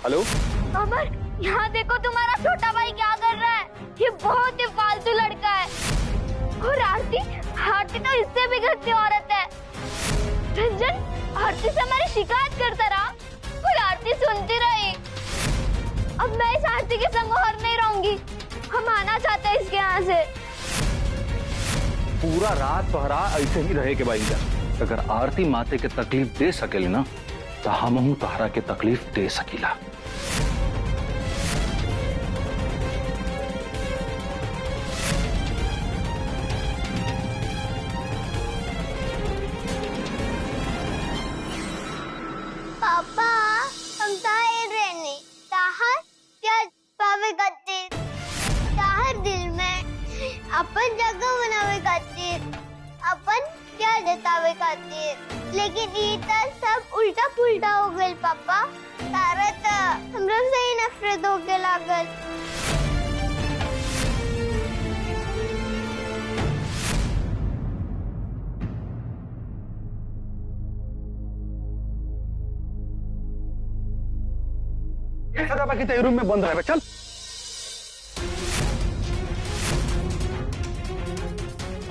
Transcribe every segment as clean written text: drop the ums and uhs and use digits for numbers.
Hello अमर, यहाँ देखो तुम्हारा छोटा भाई क्या कर रहा है। ये बहुत ही फालतू लड़का है। और आरती तो इससे भी घटिया औरत है। रंजन आरती से हमारी शिकायत करता रहा और आरती सुनती रही। अब मैं इस आरती के संग और नहीं रहूंगी। हम आना चाहते हैं इसके यहाँ से। पूरा रात पहरा ऐसे ही रहे के भाई। अगर आरती माते के तकलीफ दे सकेली ना तो हम तोहरा के तकलीफ दे सकीला। पापा हम ताहे रहने ताहर क्या पावे खातिर ताहर दिल में अपन जगह बनावे खातिर अपन क्या जतावे खातिर। लेकिन ये तो सब उल्टा पुल्टा हो गए पापा। तारा तो हमरा से ही नफरत हो के लागल। बाकी रूम में बंद रहे। चल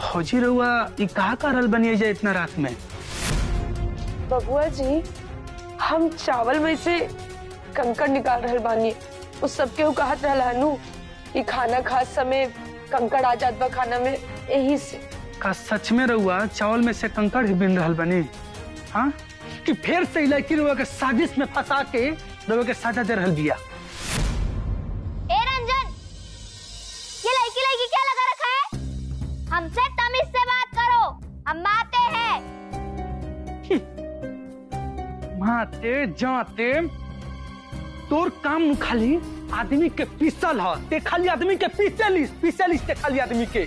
फौजी रहुआ ये कहा करल बनिए जाए इतना रात में? बबुआ जी हम चावल में से कंकड़ निकाल रहे बानी। उस सब के कहत रहला नु कि खाना खास समय कंकड़ आ जात बा खाना में, यही से। का सच में रहुआ चावल में से कंकड़ ही बिन रहल बनी? हाँ कि फिर से लड़की रहुआ के साजिश में फंसा के रहुआ के साजा दे रहल बिया? ए रंजन, ये लड़की क्या लगा रखा है? हमसे तमीज से बात करो, हम माते हैं। माते जाते तोर काम खाली आदमी के पीसल है। ते खाली आदमी के पीसेलिस ते खाली आदमी के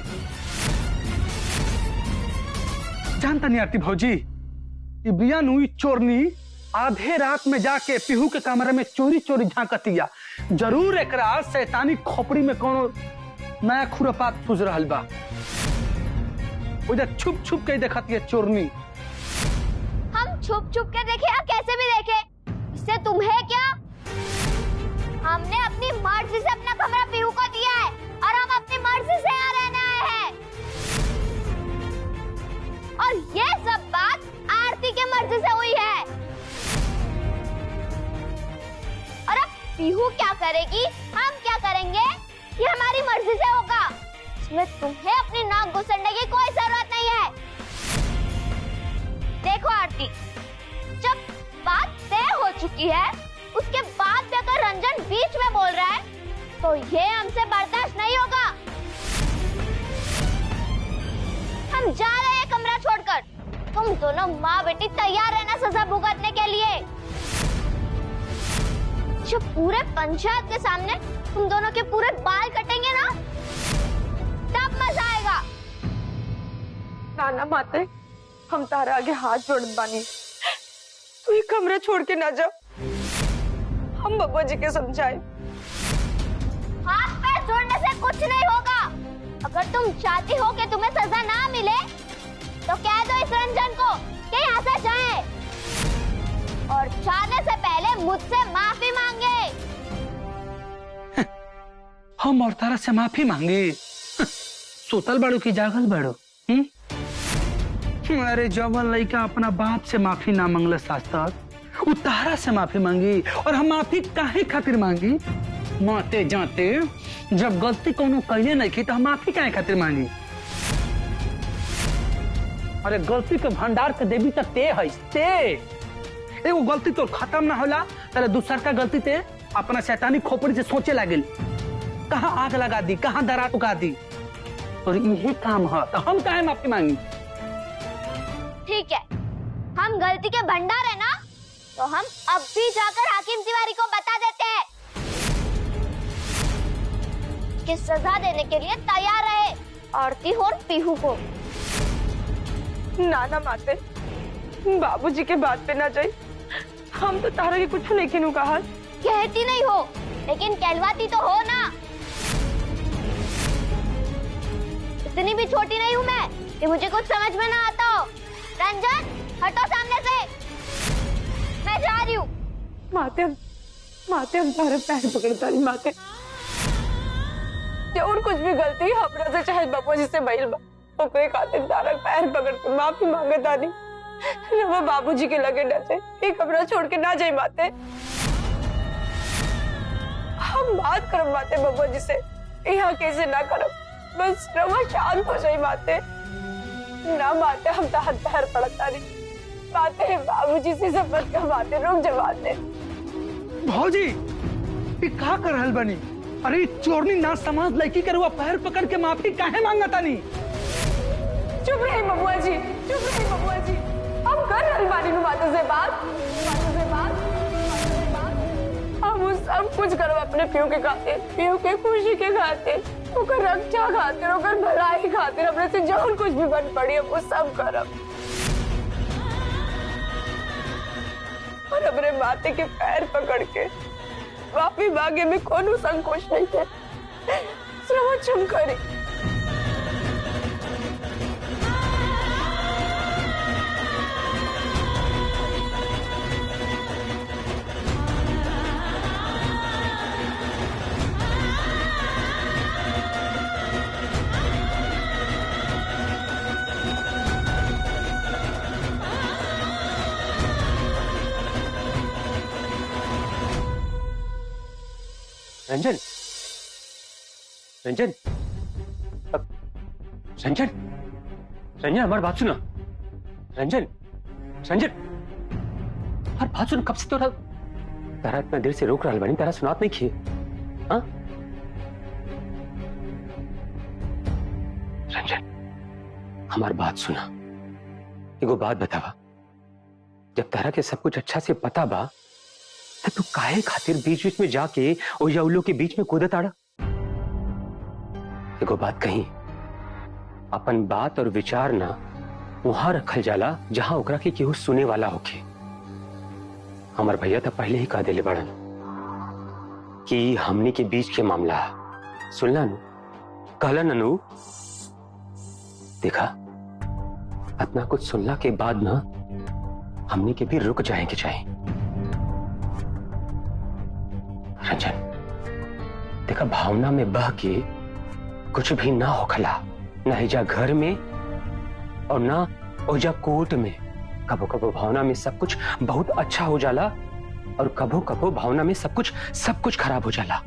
जानता नहीं। आरती भौजी ये बिया नुई चोरनी आधे रात में जाके पीहू के कमरे में चोरी चोरी झांकतिया। जरूर एकरा शैतानी खोपड़ी में कोनो नया खुरपात फूज रहल बा। उधर छुप छुप के देखती है चोरनी। हम छुप छुप के देखे या कैसे भी देखे, इससे तुम्हें क्या? हमने अपनी मर्जी से अपना कमरा पीहू को दिया है और हम अपनी मर्जी से यहाँ रहने आए हैं। और ये सब बात आरती के मर्जी से हुई है। और अब पीहू क्या करेगी, हम क्या करेंगे, ये हमारी मर्जी से होगा। इसमें तुम्हें अपनी नाक घुसड़ने की कोई जरूरत नहीं है। देखो आरती, जब बात तय हो चुकी है उसके बाद भी अगर रंजन बीच में बोल रहा है तो ये हमसे बर्दाश्त नहीं होगा। हम जा रहे हैं कमरा छोड़कर। तुम दोनों माँ बेटी तैयार रहना सजा भुगतने के लिए। जब पूरे पंचायत के सामने तुम दोनों के पूरे बाल कटेंगे ना, तब मजा आएगा। नाना माते हम तारा आगे हाथ जोड़त बानी, तू ये कमरा छोड़ के ना जा। हम बब्बा जी के समझाए। हाथ पैर जोड़ने से कुछ नहीं होगा। अगर तुम चाहती हो कि तुम्हें सजा ना मिले तो कह दो इस रंजन को कि यहाँ से जाए और जाने से पहले मुझसे माफी मांगे। हम और तारा से माफी मांगी? सोतल बड़ो की जागल बड़ो? अरे जवन लड़का अपना बाप से माफी ना मांगल शास्त्र, वो तारा से माफी मांगी। और हम माफी काहे खातिर मांगी? माते जाते जब गलती कोनो कहिए नहीं की तो हम माफी काहे खातिर मांगी? अरे गलती के भंडार के देवी तक ते है ते। एगो गलती तो खत्म ना होला तेरे दूसर का गलती ते अपना शैतानी खोपड़ी से सोचे लगे कहाँ आग लगा दी, कहाँ दरार उगा दी। और यही काम है तो हम काहे माफी मांगी? ठीक है, हम गलती के भंडार है ना, तो हम अब भी जाकर हाकिम तिवारी को बता देते हैं कि सजा देने के लिए तैयार रहे आरती और पीहू को। नाना माते बाबूजी के बात पे ना जाए। हम तो तारा के कुछ नहीं कहा। कहती नहीं हो लेकिन कहलवाती तो हो ना। इतनी भी छोटी नहीं हूँ मैं कि मुझे कुछ समझ में ना आता हो। रंजन हटो सामने से, मैं जा रही हूँ। माते माते हम तारे पैर पकड़ता नहीं माते। और कुछ भी गलती हमरा से चाहे बाबू जी से भइल बा, ओकरे खातिर तारा पैर पकड़ के माफी मांगता नहीं। रवा बाबूजी के लगे न थे, एक कमरा छोड़ के ना जाए माते। हम बात करब माते बाबू जी से, यहाँ कैसे ना करब, बस रवा शांत हो जाए माते। ना माते हम तो हाथ पैर पड़ता नहीं माते, बाबूजी से सब मत कह माते, रुक जा माते। भौजी ये का कर रहल बनी? अरे चोरनी ना समाज लड़की के रुआ पैर पकड़ के माफी काहे मांगता नहीं? चुप रही बबुआ जी, चुप रही बबुआ जी। हम कर रहल बानी नु माते से बात, हम उस सब कुछ करो अपने पीयू के खातिर, पीयू के खुशी के खातिर, ओकर रक्षा खातिर, ओकर भलाई खातिर, अपने से जो कुछ भी बन पड़ी हम वो सब करब। और अपने माते के पैर पकड़ के माफी मांगे में कोनो संकोच नहीं है। सिर्फ चुम करे। रंजन, रंजन, रंजन, रंजन हमारी बात सुना। रंजन, रंजन, हर बात सुन। कब से तो तारा इतना देर से रोक रहा बनी, तारा सुनात नहीं किए। हाँ रंजन, हमारी बात सुना। एगो बात बतावा, जब तारा के सब कुछ अच्छा से पता बा तो तू काहे खातिर बीच बीच में जाके ओ यौलो के बीच में कूदत आड़ा? एगो बात कही, अपन बात और विचार ना वहां रखल जाला जहां ओकरा के केहू सुने वाला होके। हमार भैया तो पहले ही कह देले बड़न कि हमनी के बीच के मामला सुनला नु, कहला ननू। देखा, इतना कुछ सुनला के बाद ना हमनी के भी रुक जाएंगे चाहिए। रंजन, देखा, भावना में बह के कुछ भी ना होखला, ना हिजा घर में और ना ओजा कोर्ट में। कबो कबो भावना में सब कुछ बहुत अच्छा हो जाला और कबो कबो भावना में सब कुछ खराब हो जाला।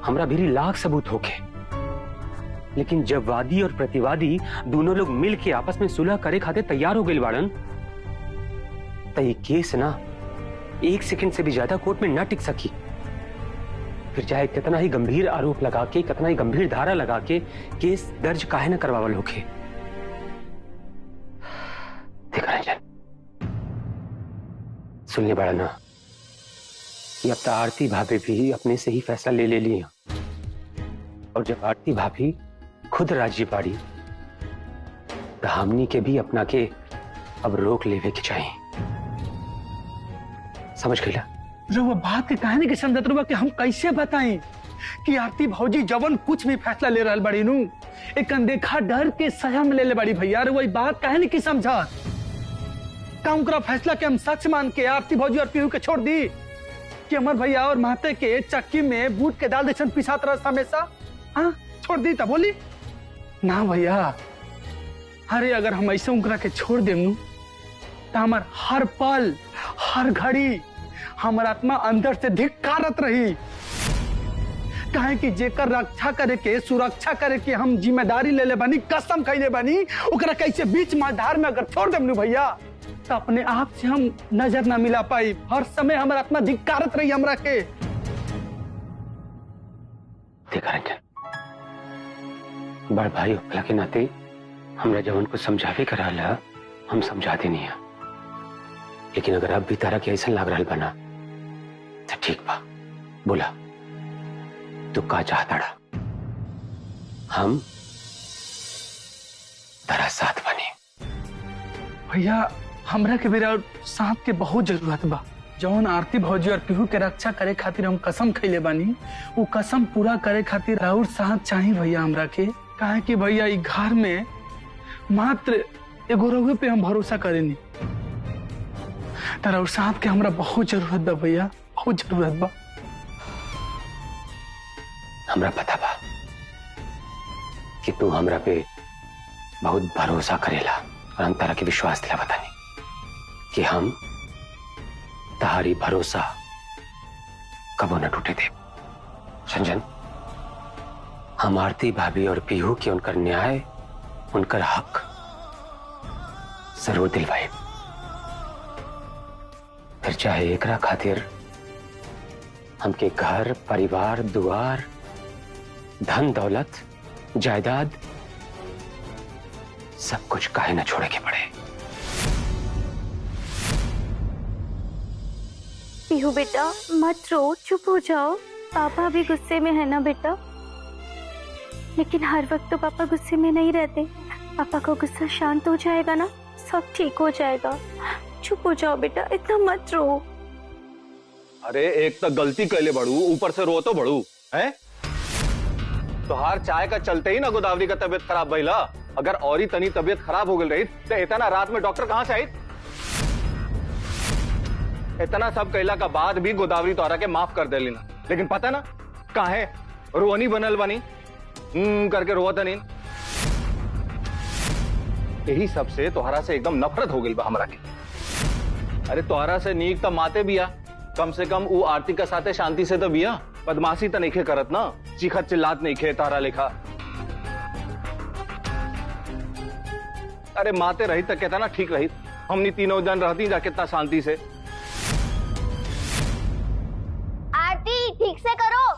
हमरा भी लाख सबूत होके, लेकिन जब वादी और प्रतिवादी दोनों लोग मिल के आपस में सुलह करे खातिर तैयार हो गए बाड़न, तो ये केस ना 1 सेकंड से भी ज्यादा कोर्ट में न टिक सकी। फिर चाहे कितना ही गंभीर आरोप लगा के, कितना ही गंभीर धारा लगा के केस दर्ज काहे न करवावल होके। देखा रंजन, सुनने बड़ा ना कि अब तो आरती भाभी भी अपने से ही फैसला ले ली है, और जब आरती भाभी खुद राजी पाड़ी तो हमनी के भी अपना के अब रोक लेवे के चाहिए। समझ गईला? वो बात के कहानी के समझत रहुआ कि हम कैसे बताएं कि आरती भौजी जवन कुछ भी फैसला ले रहल बड़ी नु एक अनदेखा डर के सया में ले ले बड़ी। भैया वही बात कहानी की समझा काम करा फैसला के हम सच मान के आरती भौजी और पीहू के छोड़ दी कि अमर भैया और माते के चक्की में बूट के दाल देसन पिसात रहा हमेशा। हाँ, छोड़ दी तब बोली ना भैया। अरे अगर हम ऐसे उनकरा के छोड़ दें तो हमार हर पल हर घड़ी हमार आत्मा अंदर से धिक्कारत रही। कहे कि जेकर रक्षा करे के सुरक्षा करे के हम जिम्मेदारी ले ले बनी, कसम खैले बनी, ओकरा कैसे बीच माधार में अगर छोड़ देम भैया तो अपने आप से हम नजर ना मिला पाई। हर समय हमार आत्मा धिक्कारत रही हमरा के। देखा रंजन, बड़ भाई होखला के नाते हमरा जवन को समझावे कर रहा हम समझा देनी है, लेकिन अगर अब भी तारा के ऐसा लग रहा बना तो ठीक बा, बोला तू का चाहता रहा? हम तारा साथ बने। भैया हमरा के बेरा साथ के बहुत जरूरत बा। जौन आरती भौजी और पीहू के रक्षा करे खातिर हम कसम खैले बानी, वो कसम पूरा करे खातिर राउर साथ चाहिए भैया हमरा के। काहे कि भैया ई घर में मात्र एगो रउए पे हम भरोसा करेनी, तर और साथ के हमरा बहुत जरूरत बा भैया। बहुत जरूरत बा। हमरा पता बा कि तू हमरा पे बहुत भरोसा करेला और हम तारा के विश्वास दिला बतानी कि हम तहारी भरोसा कबो न टूटे दे। संजन, हम आरती भाभी और पीहू के उनकर न्याय, उनकर हक जरूर दिलवाए, फिर चाहे एकरा खातिर हमके घर परिवार दुआर धन दौलत जायदाद सब कुछ काहे न छोड़े के पड़े। पीहू बेटा मत रो, चुप हो जाओ। पापा भी गुस्से में है ना बेटा, लेकिन हर वक्त तो पापा गुस्से में नहीं रहते। पापा का गुस्सा शांत हो जाएगा ना, सब ठीक हो जाएगा। चुप हो जाओ बेटा, इतना मत रो। अरे एक तो गलती कैले बड़ू, ऊपर से रो तो बड़ू है। तोहार चाय का चलते ही ना गोदावरी का तबीयत खराब भइला। अगर और ही तनी तबीयत खराब हो गई रही तो इतना रात में डॉक्टर कहाँ से आई? इतना सब कहला का बाद भी गोदावरी तोहरा के माफ कर देली ना, लेकिन पता ना काहे रोनी बनल बनी करके रोवत नहीं। यही सबसे तोहरा से एकदम नफरत हो गई बा हमरा के। अरे तोहरा से नीक तो माते बिया, कम से कम वो आरती का साथे शांति से तो बिया, बदमाशी तो नहीं करत ना, चीखत चिल्लात नहीं खे तारा लेखा। अरे माते रही तो कहता ना ठीक रही, हमनी तीनों जन रहती जा कितना शांति से। आरती ठीक से करो,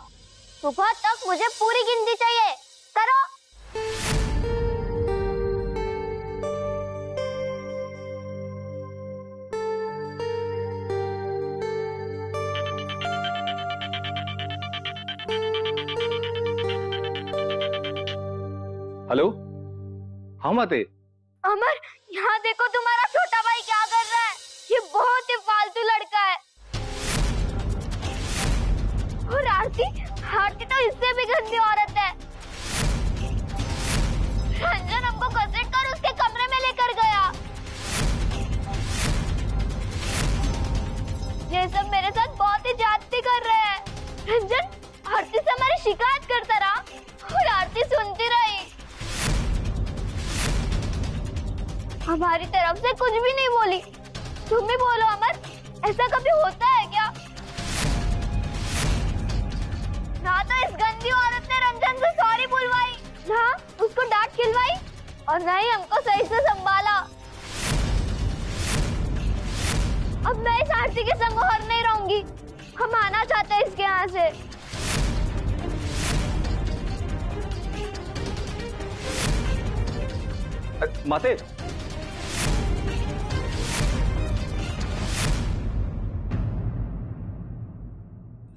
सुबह तक मुझे पूरी गिनती चाहिए। करो। हेलो, हाँ माते। अमर, यहाँ देखो तुम्हारा छोटा भाई क्या कर रहा है। ये बहुत ही फालतू लड़का है। और आरती तो इससे भी गंदी औरत है। रंजन हमको घसीट कर उसके कमरे में लेकर गया। ये सब मेरे साथ बहुत ही ज्यादती कर रहे हैं। रंजन आरती से हमारी शिकायत करता रहा और आरती सुनती रही। हमारी तरफ से कुछ भी नहीं बोली। तुम भी बोलो अमर, ऐसा कभी होता है क्या? ना तो इस गंदी औरत ने रंजन से सॉरी बुलवाई, ना उसको डांट खिलवाई, और ना ही हमको सही से संभाला। अब मैं इस आरती के संग और नहीं रहूंगी। हम आना चाहते हैं इसके यहाँ से। माते,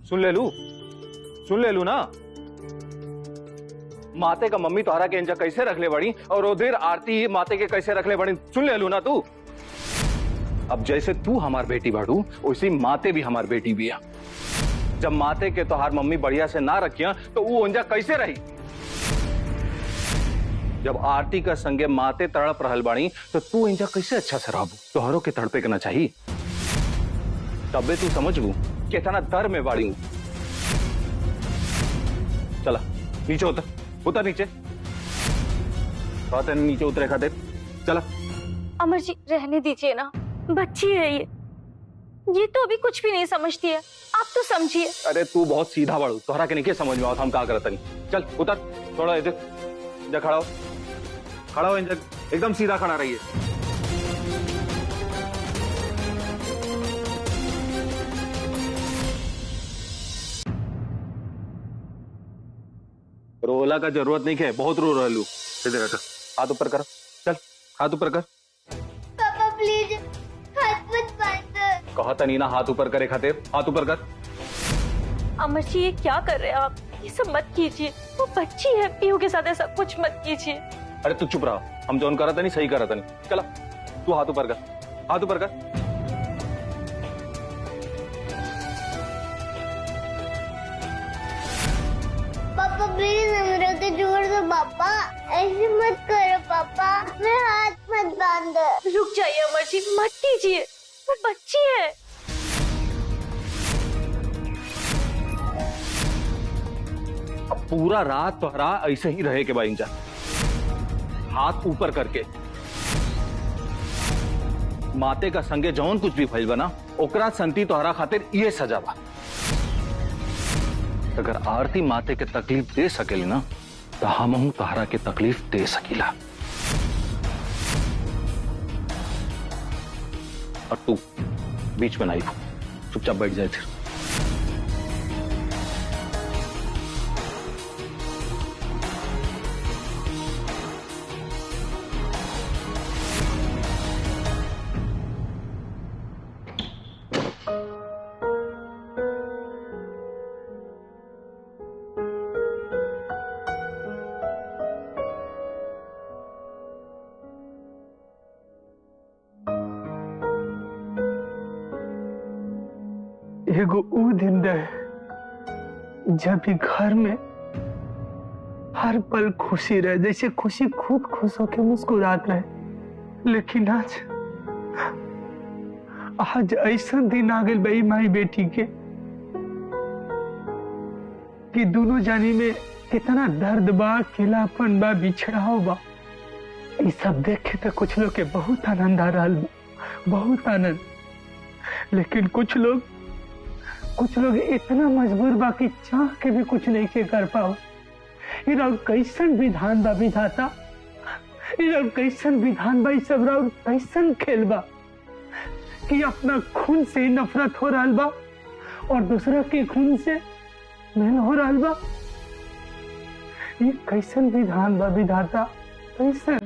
सुन ले लू ना। माते का मम्मी तोहरा के इंजा कैसे रख ले बड़ी और उधर आरती माते के कैसे रख ले बड़ी, सुन ले लू ना तू। अब जैसे तू हमार बेटी बाड़ू, वैसी माते भी हमार बेटी भी है। जब माते के तोहार मम्मी बढ़िया से ना रखिया तो वो इंजा कैसे रही। जब आरती का संगे माते तड़प रहल बाड़ी तो तू इंजा कैसे अच्छा से रहबू। तोहरों के तड़पे के ना चाहिए, तबे तू समझबू कितना डर में बाड़ी हूं। चला नीचे उतर नीचे, कहते नीचे उतरे खाते। चला। अमर जी रहने दीजिए ना, बच्ची है ये तो अभी कुछ भी नहीं समझती है, आप तो समझिए। अरे तू बहुत सीधा बाड़ू, तोहरा के नहीं समझ में आओ हम का करता नहीं। चल उतर, थोड़ा इधर जा, खड़ा हो एकदम सीधा खड़ा रहिए। रोला का जरूरत नहीं है, बहुत रो रहलू। इधर हट, हाथ ऊपर कर, चल हाथ ऊपर कर। पापा प्लीज हाथ मत बांध। कहा था नीना हाथ ऊपर करे खातिर, हाथ ऊपर कर। अमर जी ये क्या कर रहे हैं आप? ये सब मत कीजिए, वो बच्ची है, पीहू के साथ ऐसा कुछ मत कीजिए। अरे तू चुप रहा, हम जो करा था नहीं सही करा था नहीं। चला तू हाथ ऊपर कर, हाथ ऊपर कर। पापा प्लीज हमरा के छोड़ दो पापा, ऐसे मत करो पापा, मेरा हाथ मत बांध। रुक जाइए अमर जी, मत कीजिए, वो बच्ची है। पूरा रात तोहरा ऐसे ही रहे के बा इंजा, हाथ ऊपर करके। माते का संगे जौन कुछ भी फैल बना ओकरा संती तोहरा खातिर ये सजा बा। अगर आरती माते के तकलीफ दे सकेली ना तो हमहू तोहरा के तकलीफ दे सकीला। और तू बीच में नहीं, चुपचाप बैठ जाए फिर। एगो ऊ दिन रहे जब भी घर में हर पल खुशी रहे, जैसे खुशी खुद खुश होके मुस्कुरात रहे। लेकिन आज ऐसा दिन आ गए भाई माई बेटी के कि दोनों जानी में कितना दर्द बा, अकेलापन बा, बिछड़ाव बा। ये सब देख के तो कुछ लोग के बहुत आनंद आ रहा, बहुत आनंद। लेकिन कुछ लोग इतना मजबूर बा कि चाह के भी कुछ नहीं के कर पाओ। ये कैसन विधान बा विधाता, ये कैसन विधान बा, सब राउर कैसन खेल बा कि अपना खून से नफरत हो रहा बा और दूसरा के खून से मेल हो रहा बा। ये कैसन विधान बा विधाता, कैसन?